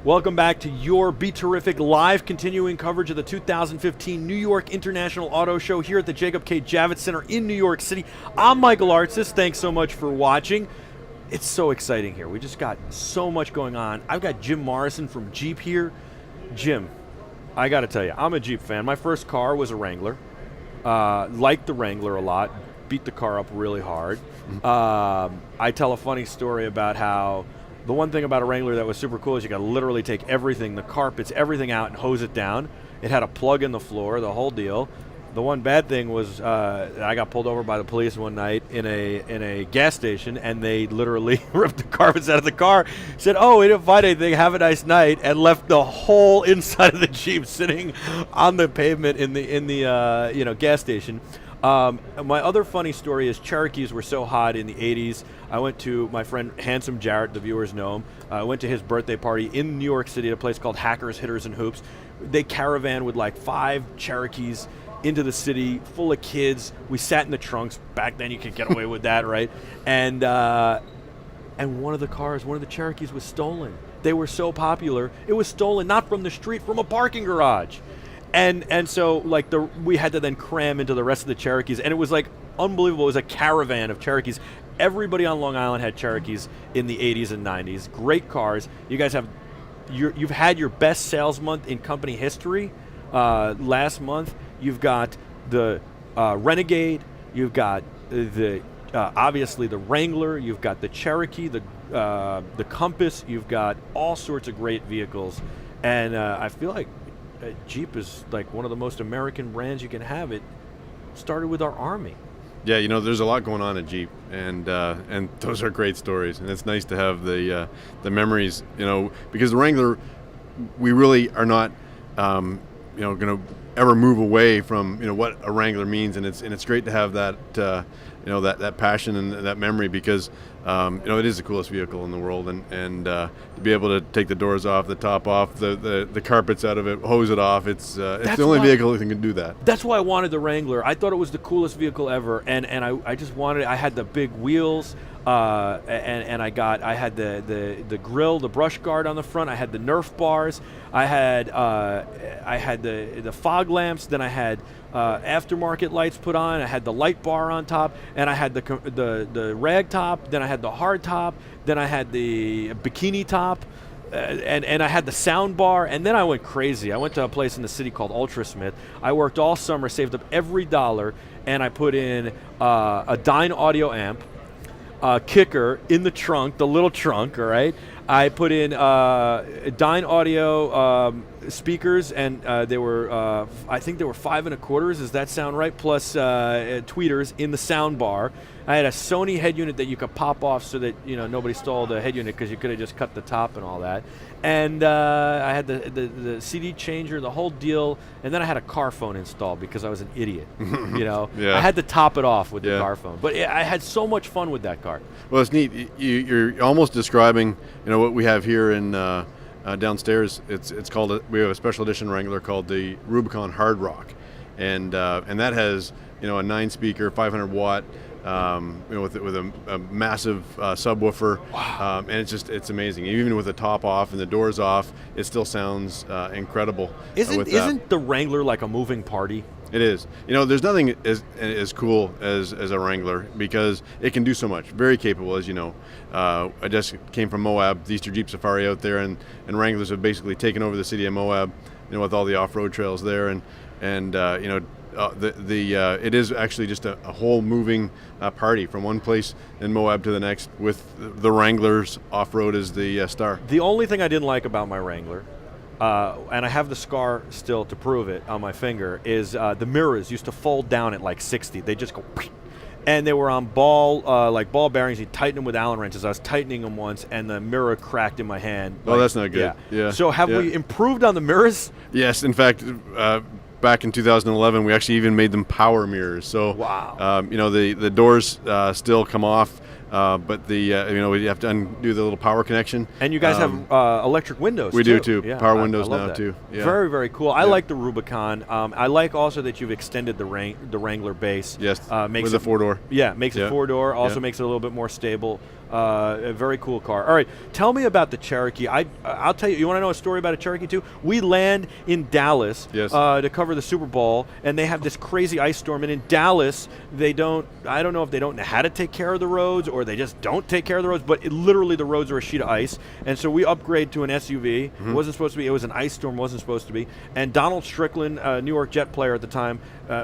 Welcome back to your BeTerrific live continuing coverage of the 2015 New York International Auto Show here at the Jacob K. Javits Center in New York City. I'm Michael Artsis. Thanks so much for watching. It's so exciting here. We just got so much going on. I've got Jim Morrison from Jeep here. Jim, I got to tell you, I'm a Jeep fan. My first car was a Wrangler. Liked the Wrangler a lot. Beat the car up really hard. I tell a funny story about how the one thing about a Wrangler that was super cool is you got to literally take everything, the carpets, everything out and hose it down. It had a plug in the floor, the whole deal. The one bad thing was I got pulled over by the police one night in a gas station, and they literally ripped the carpets out of the car, said, "Oh, we didn't find anything, have a nice night," and left the whole inside of the Jeep sitting on the pavement in the gas station. My other funny story is Cherokees were so hot in the 80s. I went to my friend Handsome Jarrett, the viewers know him. I went to his birthday party in New York City at a place called Hackers, Hitters, and Hoops. They caravan with like 5 Cherokees into the city, full of kids. We sat in the trunks. Back then you could get away with that, right? And one of the Cherokees was stolen. They were so popular, it was stolen not from the street, from a parking garage. And so like we had to then cram into the rest of the Cherokees, and it was like unbelievable. It was a caravan of Cherokees. Everybody on Long Island had Cherokees in the 80s and 90s. Great cars. You guys have, you've had your best sales month in company history last month. You've got the Renegade. You've got the obviously the Wrangler. You've got the Cherokee, the Compass. You've got all sorts of great vehicles, and I feel like Jeep is like one of the most American brands you can have. It started with our Army. Yeah, you know, there's a lot going on at Jeep, and those are great stories, and it's nice to have the memories, you know, because the Wrangler, we really are not, going to ever move away from, what a Wrangler means, and it's great to have that, that passion and that memory, because it is the coolest vehicle in the world, and to be able to take the doors off, the top off, the carpets out of it, hose it off. It's the only vehicle that can do that. That's why I wanted the Wrangler. I thought it was the coolest vehicle ever, and I just wanted it. I had the big wheels, and I had the grill, the brush guard on the front. I had the Nerf bars. I had the fog lamps. Then I had aftermarket lights put on. I had the light bar on top, and I had the rag top. Then I had the hard top. Then I had the bikini top, and I had the sound bar. And then I went crazy. I went to a place in the city called Ultrasmith. I worked all summer, saved up every dollar, and I put in a Dyne audio amp, kicker in the trunk, the little trunk. All right. I put in Dyne audio speakers, and they were, I think they were 5 1/4. Does that sound right? Plus tweeters in the sound bar. I had a Sony head unit that you could pop off so that nobody stole the head unit, because you could have just cut the top and all that. And I had the CD changer, the whole deal, and then I had a car phone installed because I was an idiot. Yeah. I had to top it off with the car phone. But I had so much fun with that car. Well, it's neat. You're almost describing, what we have here in downstairs. It's called we have a special edition Wrangler called the Rubicon Hard Rock, and that has a 9-speaker, 500 watt. With a massive subwoofer. Wow. And it's amazing. Even with the top off and the doors off, it still sounds incredible. Isn't the Wrangler like a moving party? It is. There's nothing as cool as a Wrangler, because it can do so much. Very capable, as you know. I just came from Moab, the Easter Jeep Safari out there, and Wranglers have basically taken over the city of Moab, with all the off-road trails there, and it is actually just a whole moving party from one place in Moab to the next, with the Wranglers off-road as the star. The only thing I didn't like about my Wrangler, and I have the scar still to prove it on my finger, is the mirrors used to fold down at like 60. They just go, and they were on ball bearings. You tighten them with Allen wrenches. I was tightening them once, and the mirror cracked in my hand. Oh, that's not good. Yeah. So have we improved on the mirrors? Yes, in fact, back in 2011, we actually even made them power mirrors. So, wow. the doors still come off but the you have to undo the little power connection. And you guys have electric windows. We too. do too. Yeah, Power windows I love now that. too. Yeah. Very, very cool. I like the Rubicon. I like also that you've extended the Wrangler base. Yes. Makes with a 4-door. Yeah, makes it 4-door. Also makes it a little bit more stable. A very cool car. All right, tell me about the Cherokee. I'll tell you. You want to know a story about a Cherokee too? We land in Dallas to cover the Super Bowl, and they have this crazy ice storm. And in Dallas, I don't know if they don't know how to take care of the roads or they just don't take care of the roads. But literally, the roads are a sheet of ice. And so we upgrade to an SUV. It wasn't supposed to be. It was an ice storm. Wasn't supposed to be. And Donald Strickland, New York Jet player at the time,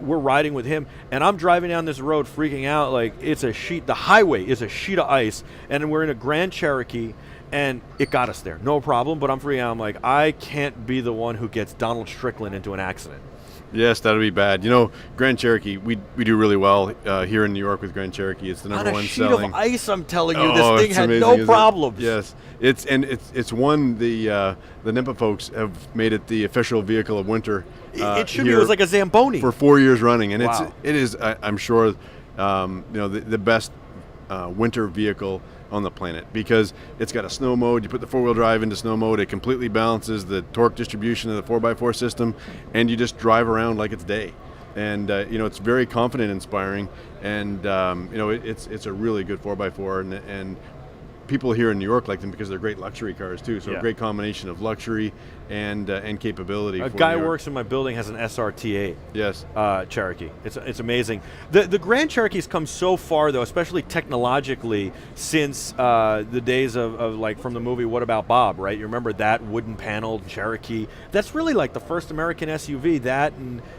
we're riding with him, and I'm driving down this road freaking out like it's a sheet. The highway is a sheet of ice. And we're in a Grand Cherokee, and it got us there, no problem. But I'm freaking out. I'm like, I can't be the one who gets Donald Strickland into an accident. Yes, that would be bad. You know, Grand Cherokee, we do really well here in New York with Grand Cherokee. It's the number one selling. On a sheet of ice, I'm telling you, this thing had amazing, no problems. Yes, it's one the NEPA folks have made it the official vehicle of winter. It should be. It was like a Zamboni for 4 years running, and wow. it is. I'm sure, the best winter vehicle on the planet, because it's got a snow mode. You put the 4-wheel drive into snow mode, it completely balances the torque distribution of the 4x4 system, and you just drive around like it's day. And it's very confident inspiring, and it's a really good 4x4, and people here in New York like them because they're great luxury cars too. So a great combination of luxury and capability. A guy who works in my building has an SRT8. Yes. Cherokee. It's amazing. The Grand Cherokee's come so far though, especially technologically, since the days of like from the movie What About Bob, right? You remember that wooden paneled Cherokee? That's really like the first American SUV. That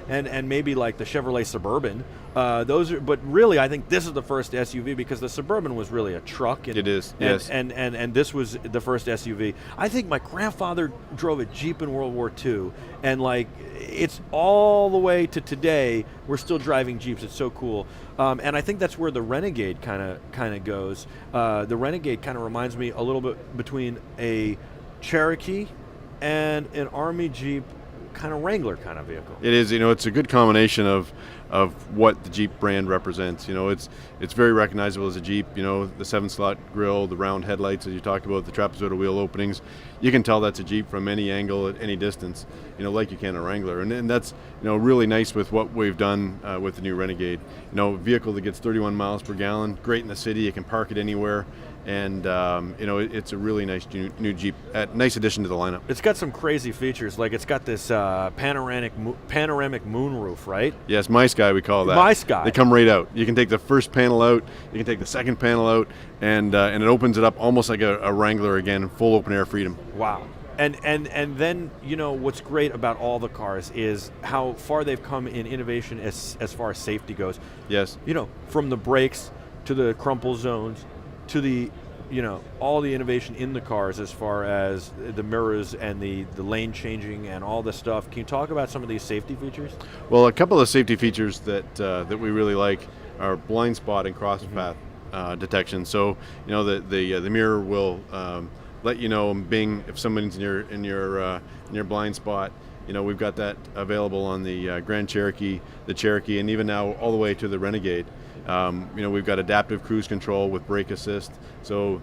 and maybe like the Chevrolet Suburban. But really, I think this is the first SUV because the Suburban was really a truck. It is, yes. And this was the first SUV. I think my grandfather drove a Jeep in World War II, and like it's all the way to today. We're still driving Jeeps. It's so cool. And I think that's where the Renegade kind of goes. The Renegade kind of reminds me a little bit between a Cherokee and an Army Jeep kind of Wrangler kind of vehicle. It is, it's a good combination of what the Jeep brand represents. It's very recognizable as a Jeep. The 7-slot grille, the round headlights, as you talked about, the trapezoidal wheel openings. You can tell that's a Jeep from any angle at any distance, like you can a Wrangler. And that's, really nice with what we've done with the new Renegade. A vehicle that gets 31 miles per gallon, great in the city. You can park it anywhere. And it's a really nice new Jeep, nice addition to the lineup. It's got some crazy features, like it's got this panoramic moonroof, right? Yes, My Sky we call that. My Sky. They come right out. You can take the first panel out, you can take the second panel out, and it opens it up almost like a Wrangler again, full open air freedom. Wow. And then what's great about all the cars is how far they've come in innovation as far as safety goes. Yes. From the brakes to the crumple zones to the all the innovation in the cars as far as the mirrors and the lane changing and all this stuff. Can you talk about some of these safety features? Well, a couple of safety features that we really like are blind spot and cross path detection. So the mirror will let you know, bing, if somebody's in your blind spot. We've got that available on the Grand Cherokee, the Cherokee, and even now all the way to the Renegade. We've got adaptive cruise control with brake assist. So,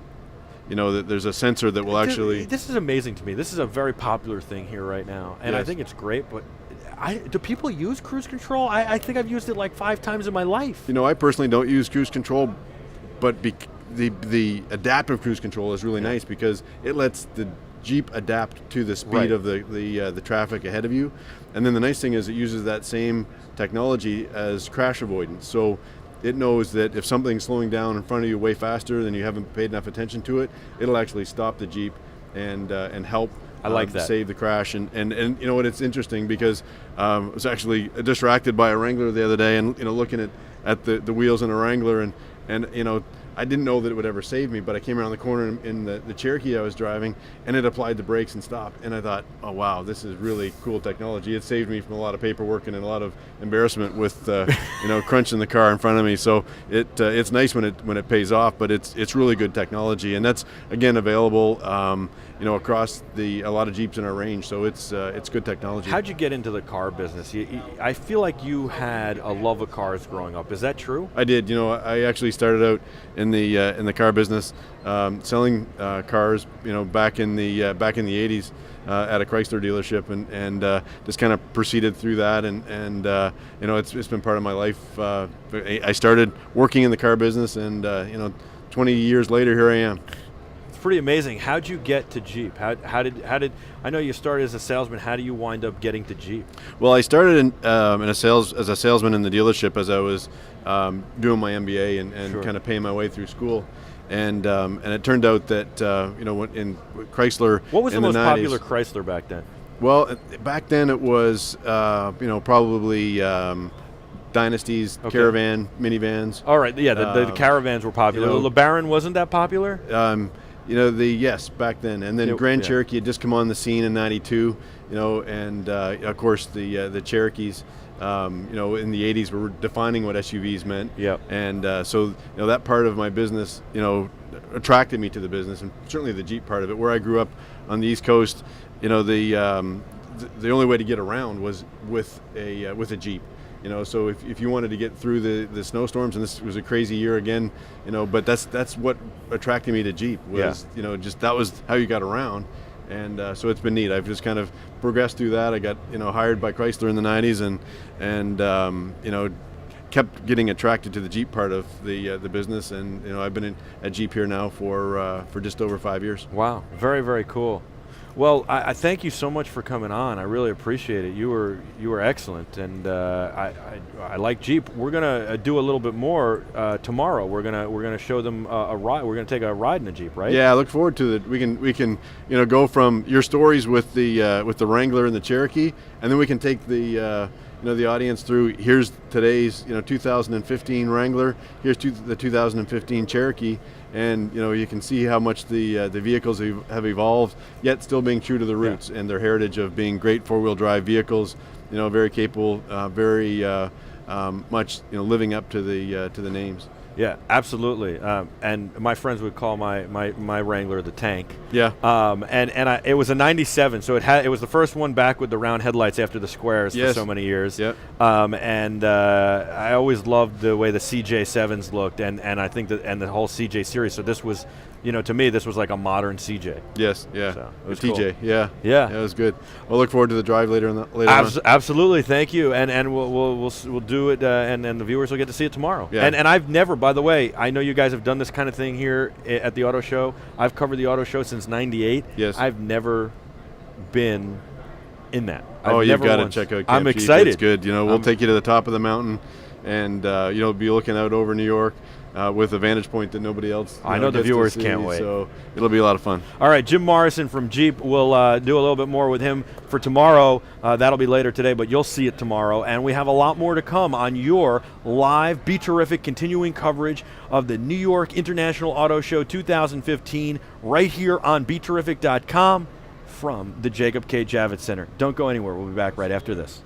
there's a sensor that will actually... This is amazing to me. This is a very popular thing here right now. And yes. I think it's great, but do people use cruise control? I think I've used it like 5 times in my life. I personally don't use cruise control, but the adaptive cruise control is really nice because it lets the Jeep adapt to the speed of the traffic ahead of you. And then the nice thing is it uses that same technology as crash avoidance. So it knows that if something's slowing down in front of you way faster than you haven't paid enough attention to it, it'll actually stop the Jeep and help save the crash. And what, it's interesting because I was actually distracted by a Wrangler the other day and looking at the wheels in a Wrangler and I didn't know that it would ever save me, but I came around the corner in the Cherokee I was driving, and it applied the brakes and stopped. And I thought, oh wow, this is really cool technology. It saved me from a lot of paperwork and a lot of embarrassment with crunching the car in front of me. So it's nice when it pays off, but it's really good technology, and that's again available across a lot of Jeeps in our range. So it's good technology. How'd you get into the car business? I feel like you had a love of cars growing up. Is that true? I did. I actually started out in the car business, selling cars. Back in the 80s. At a Chrysler dealership, and just kind of proceeded through that, and it's been part of my life. I started working in the car business, and 20 years later, here I am. It's pretty amazing. How'd you get to Jeep? How did I know you started as a salesman? How do you wind up getting to Jeep? Well, I started as a salesman in the dealership as I was doing my MBA and Sure. kind of paying my way through school. And it turned out that in Chrysler, What was the in most 90s, popular Chrysler back then? Well, back then it was probably Dynasties, Okay. Caravan, minivans. All right, yeah, the Caravans were popular. The LeBaron wasn't that popular? Yes, back then, and then Grand yeah. Cherokee had just come on the scene in '92, and of course the Cherokees, in the '80s were defining what SUVs meant. Yep. And so that part of my business, attracted me to the business, and certainly the Jeep part of it. Where I grew up on the East Coast, the only way to get around was with a Jeep. So if you wanted to get through the snowstorms, and this was a crazy year again, but that's what attracted me to Jeep was, just that was how you got around. And so it's been neat. I've just kind of progressed through that. I got, hired by Chrysler in the 90s and kept getting attracted to the Jeep part of the business. And, I've been at Jeep here now for just over 5 years. Wow, very, very cool. Well, I thank you so much for coming on. I really appreciate it. You were excellent, and I like Jeep. We're gonna do a little bit more tomorrow. We're gonna show them a ride. We're gonna take a ride in a Jeep, right? Yeah, I look forward to it. We can go from your stories with the Wrangler and the Cherokee, and then we can take the audience through. Here's today's 2015 Wrangler. Here's the 2015 Cherokee. And you can see how much the vehicles have evolved, yet still being true to the roots and their heritage of being great four-wheel drive vehicles. Very capable, very much living up to the names. Yeah, absolutely. And my friends would call my Wrangler the tank. Yeah. It was a '97, so it was the first one back with the round headlights after the squares for so many years. Yeah. I always loved the way the CJ7s looked, and I think and the whole CJ series. So this was, to me, this was like a modern CJ. Yes. Yeah. So it was TJ. cool. Yeah. Yeah. It was good. We'll look forward to the drive later on. Absolutely, thank you, and we'll do it, and the viewers will get to see it tomorrow. Yeah. And I've never, by the way, I know you guys have done this kind of thing here at the auto show. I've covered the auto show since '98. Yes. I've never been in that. You've got to check out Camp I'm Jeep. excited. It's good. We'll take you to the top of the mountain, and be looking out over New York. With a vantage point that nobody else I know the gets to viewers see, can't wait. So it'll be a lot of fun. All right, Jim Morrison from Jeep. We'll do a little bit more with him for tomorrow. That'll be later today, but you'll see it tomorrow. And we have a lot more to come on your live BeTerrific continuing coverage of the New York International Auto Show 2015 right here on BeTerrific.com from the Jacob K. Javits Center. Don't go anywhere. We'll be back right after this.